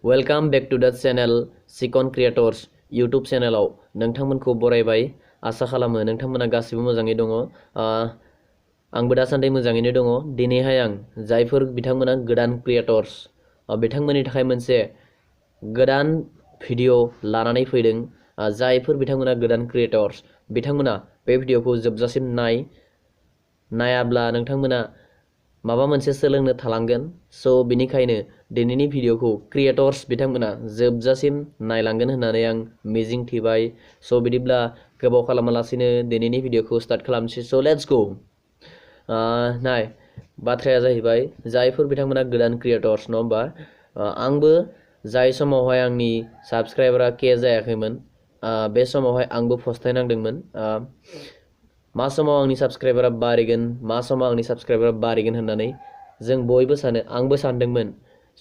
Welcome back to द channel सिकन creators YouTube चैनेलाव नोंथांमोनखौ बरायबाय आसा खालामो नोंथांमोना गासिबो मोजाङै दङ आंबो दासान्दि मोजाङैनो दङ दिनैहाय आं जायफोर बिथांमोना गोदान क्रिएटर्स बिथांमोननि थाखाय मोनसे गोदान भिडिअ लानानै फैदों जायफोर बिथांमोना गोदान क्रिएटर्स बिथांमोना बे भिडिअखौ जोबजासिम नायाब्ला नोंथांमोना माबा मोनसे सोलोंनो थालांगोन सो बेनिखायनो दिनैनि भिडिअखौ क्रिएटर्स बिथांमोना जोबजासिम नायलांगोन होननानै आं मिजिं थिबाय सो बिदिब्ला गोबाव खालामालासिनो दिनैनि भिडिअखौ स्टार्ट खालामसै सो लेट्स गो नाय बाथ्राया जाहैबाय जायफोर बिथांमोना गोदान क्रिएटर्स नङा होमबा आंबो जाय समावहाय आंनि साबस्क्राइबारा के जायाखैमोन बे समावहाय आंबो फस्थायनांदोंमोन मा समाव आंनि साबस्क्राइबारा बारिगोन मा समाव आंनि साबस्क्राइबारा बारिगोन होननानै जों बयबो सानो आंबो सानदोंमोन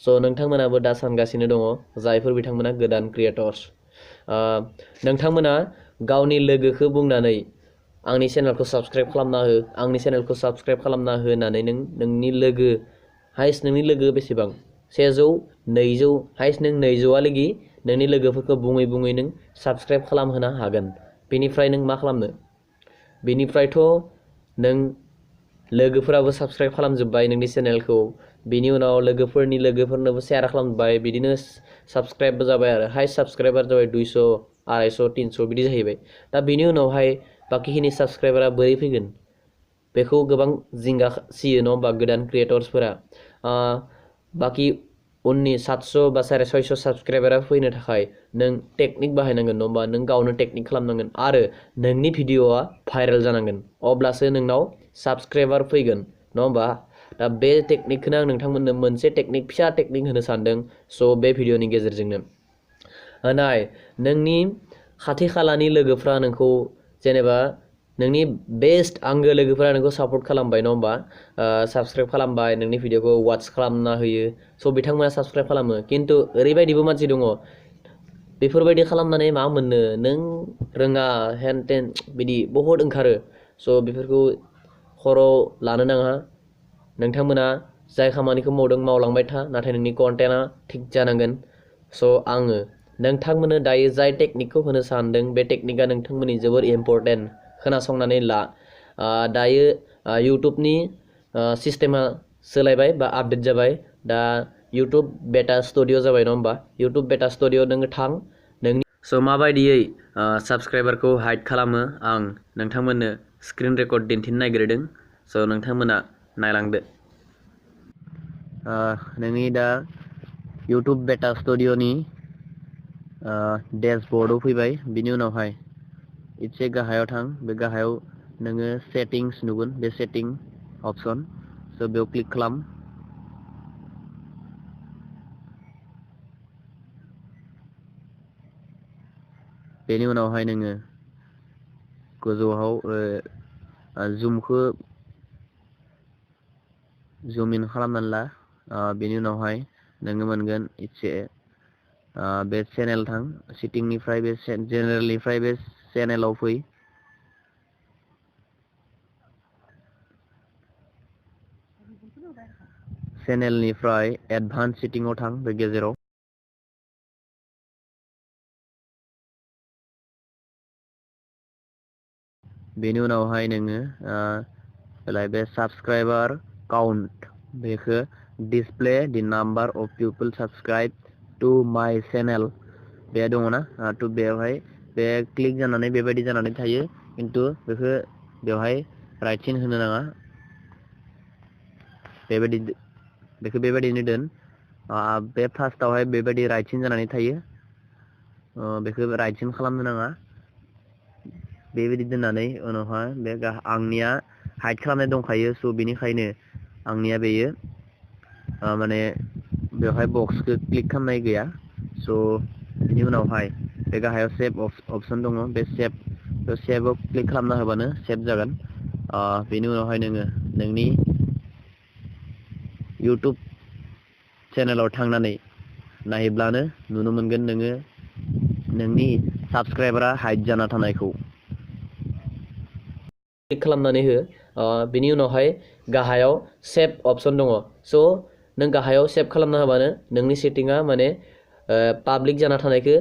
सो नोंथांमोनाबो दा सानगासिनो दङ जायफोर बिथांमोना गोदान क्रिएटर्स नोंथांमोना गावनि लोगोखौ बुंनानै आंनि चेनेलखौ साबस्क्राइब खालामना हो आंनि चेनेलखौ साबस्क्राइब खालामना हो होननानै नोंनि लोगो हाइस्ट नोंनि लोगो बेसेबां 100 200 हाइस्ट नों 200आलागि नोंनि लोगोफोरखौ बुङै बुङै नों साबस्क्राइब खालामहोनो हागोन बेनिफ्राय नों मा खालामनो बेनिफ्रायथ' नों लोगोफोराबो साबस्क्राइब खालामजोब्बाय नोंनि चेनेलखौ बिनि उनाव लोगोफोरनोबो शेयार खालामबाय बिदिनो साबस्क्राइबबो जाबाय आरो हाइस्ट साबस्क्राइबार जाबाय 200 250 300 बिदि जाहैबाय दा बिनि उनावहाय बाकिखिनि साबस्क्राइबारा बोरै फैगोन बेखौ गोबां जिंगा सियो नङा होमबा गोदान क्रिएटर्सफोरा बाकी उननि 700 बा 650 साबस्क्राइबारा फैनो थाखाय नों टेकनिक बाहायनांगोन नङा होमबा नों गावनो टेकनिक खालामनांगोन आरो नोंनि भिडिअआ भाइरेल जानांगोन अब्लासो नोंनाव साबस्क्राइबार फैगोन नङा होमबा दा बे टेकनिकखौनो आं नोंथांमोननो मोनसे टेकनिक फिसा टेकनिक होनो सानदों सो बे भिडिअनि गेजेरजोंनो नाय नोंनि खाथि खालानि लोगोफ्रा नोंखौ जेनेबा नोंनि बेस्ट आंगो लोगोफोरा नोंखौ सापर्ट खालामबाय नङा होमबा साबस्क्राइब खालामबाय नोंनि भिडिअखौ वाच खालामना होयो सो बिथांमोना साबस्क्राइब खालामो खिन्थु ओरैबायदिबो मानसि दङ बेफोरबायदि खालामनानै मा मोननो नों रोङा हेन टेन बिदि बहुद ओंखारो सो बेफोरखौ खर' लानो नाङा नोंथांमोना जाय खामानिखौ मावदों मावलांबाय था नाथाय नोंनि कन्टेन्टआ थिग जानांगोन सो आङो नोंथांमोननो दायो जाय टेकनिकखौ होनो सानदों बे टेकनिकआ नोंथांमोननि जोबोर इम्परटेन्ट खोनासंनानै ला दायो इउटुबनि सिस्टेमा सोलायबाय बा आपडेट जाबाय दा इउटुब बेटा स्टुडिअ जाबाय नङा होमबा इउटुब बेटा स्टुडिअ नोङो थां नोंनि सो माबायदियै साबस्क्राइबारखौ हाइड खालामो आं नोंथांमोननो स्क्रिन रेकर्ड दिन्थिनो नागिरदों सो नोंथांमोना नायलांदो नोंनि दा इउटुब बेटा स्टुडिअनि डेशबर्डआव फैबाय बिनि उनावहाय एसे गाहायाव थां बे गाहायाव नोङो सेटिंस नुगोन बे सेटिं अपसन सो बेयाव क्लिक खालाम बेनि उनावहाय नोङो गोजौआव जुमखौ जुम इन खालामनानै ला बेनि उनावहाय नोङो मोनगोन एसे बे चेनेल थां सेटिंनिफ्राय बे जेनेरेलनिफ्राय बे चेनेलाव फै चेनेलनिफ्राय एडभान्स सेटिंआव थां बे गेजेराव बेनि उनावहाय नोङो बे साबस्क्राइबार काउन्ट बेखौ display the number of people subscribe to my channel बे दङना थ' बेवहाय बे क्लिक जानानै बेबायदि जानानै थायो खिन्थु बेखौ बेवहाय राइट सिन होनो नाङा बेखौ बेबायदिनो दोन बे फार्स्टआवहाय बेबायदि राइट सिन जानानै थायो बेखौ राइट सिन खालामनो नाङा बेबायदि दोननानै उनावहाय बे आंनिया हाइड खालामनाय दंखायो स' बेनिखायनो आंनिया बेयो माने बेवहाय बक्सखौ क्लिक खालामनाय गैया स' बेनि उनावहाय बे गाहायाव सेभ अपसन दङ बे सेभआव क्लिक खालामना होबानो सेभ जागोन बेनि उनावहाय नोङो नोंनि इउटुब चेनेलाव थांनानै नायब्लानो नुनो मोनगोन नोङो नोंनि साबस्क्राइबारा हाइड जाना थानायखौ क्लिक खालामनानै हो बिनि उनावहाय गाहायाव सेभ अपसन दङ स' नों गाहायाव सेभ खालामना होबानो नोंनि सेटिंआ माने पाब्लिक जाना थानायखौ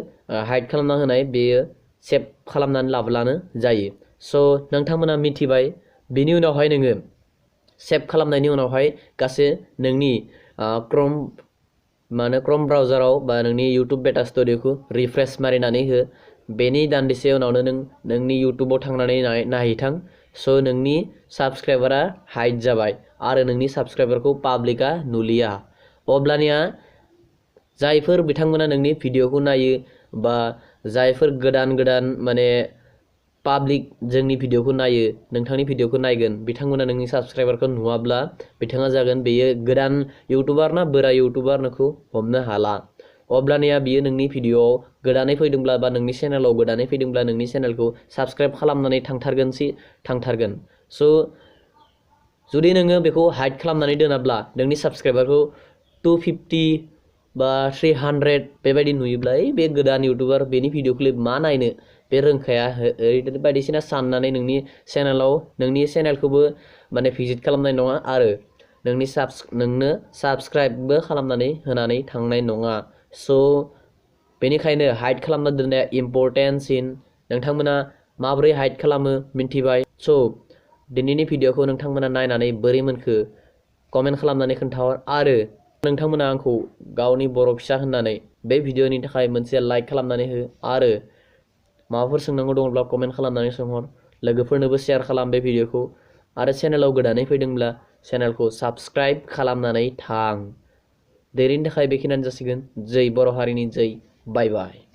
हाइड खालामना होनाय बेयो सेभ खालामनानै लाब्लानो जायो। स' नोंथांमोना मिथिबाय। बेनि उनावहाय नोङो सेभ खालामनायनि उनावहाय गासै नोंनि क्रम ब्राउजाराव बा नोंनि इउटुब बेटा स्टुडिय'खौ रिफ्रेश मारिनानै हो। बेनि दान्दिसे उनावनो नों नोंनि इउटुबाव थांनानै नायहैथां। स' नोंनि साबस्क्राइबारा हाइड जाबाय आरो नोंनि साबस्क्राइबारखौ पाब्लिकआ नुलिया। अब्लानिया जायफोर बिथांमोना नोंनि भिडिअ'खौ नायो बा जायफोर गोदान माने पाब्लिक जोंनि भिडिअ'खौ नायो, नोंथांनि भिडिअ'खौ नायगोन, बिथांमोना नोंनि साबस्क्राइबारखौ नुवाब्ला बिथाङा जागोन बेयो गोदान इउटुबार ना बोराय इउटुबार नोंखौ हमनो हाला। अब्लानिया बियो नोंनि भिडिअ'आव गोदानै फैदोंब्ला बा नोंनि चेनेलाव गोदानै फैदोंब्ला नोंनि चेनेलखौ साबस्क्राइब खालामनानै थांथारगोन। स' जुदि नोङो बेखौ हाइड खालामनानै दोनाब्ला नोंनि साबस्क्राइबारखौ 250 बा 300 बेबायदि नुयोब्ला बे गोदान इउटुबार बेनि भिडिअ क्लिप मा नायनो बे रोंखाया ओरैनो बायदिसिना साननानै नोंनि चेनेलखौबो माने भिजिट खालामनाय नङा आरो नोंनो साबस्क्राइबबो खालामनानै होनानै थांनाय नङा। स' बेनिखायनो हाइड खालामना दोननाया इम्परटेन्टसिन। नोंथांमोना माबोरै हाइड खालामो मिन्थिबाय। स' दिनैनि भिडिअ'खौ नोंथांमोना नायनानै बोरै मोनखो कमेन्ट खालामनानै खोन्थाहर आरो नोंथांमोना आंखौ गावनि बर' फिसा होननानै बे भिडिअ'नि थाखाय मोनसे लाइक खालामनानै हो आरो माबाफोर सोंनांगौ दङब्ला कमेन्ट खालामनानै सोंहर। लोगोफोरनोबो शेयार खालाम बे भिडिअ'खौ आरो चेनेलाव गोदानै फैदोंब्ला चेनेलखौ साबस्क्राइब खालामनानै थां। दिनैनि थाखाय बेखिनियानो जासिगोन। जै बर' हारिनि जै। बाय बाय।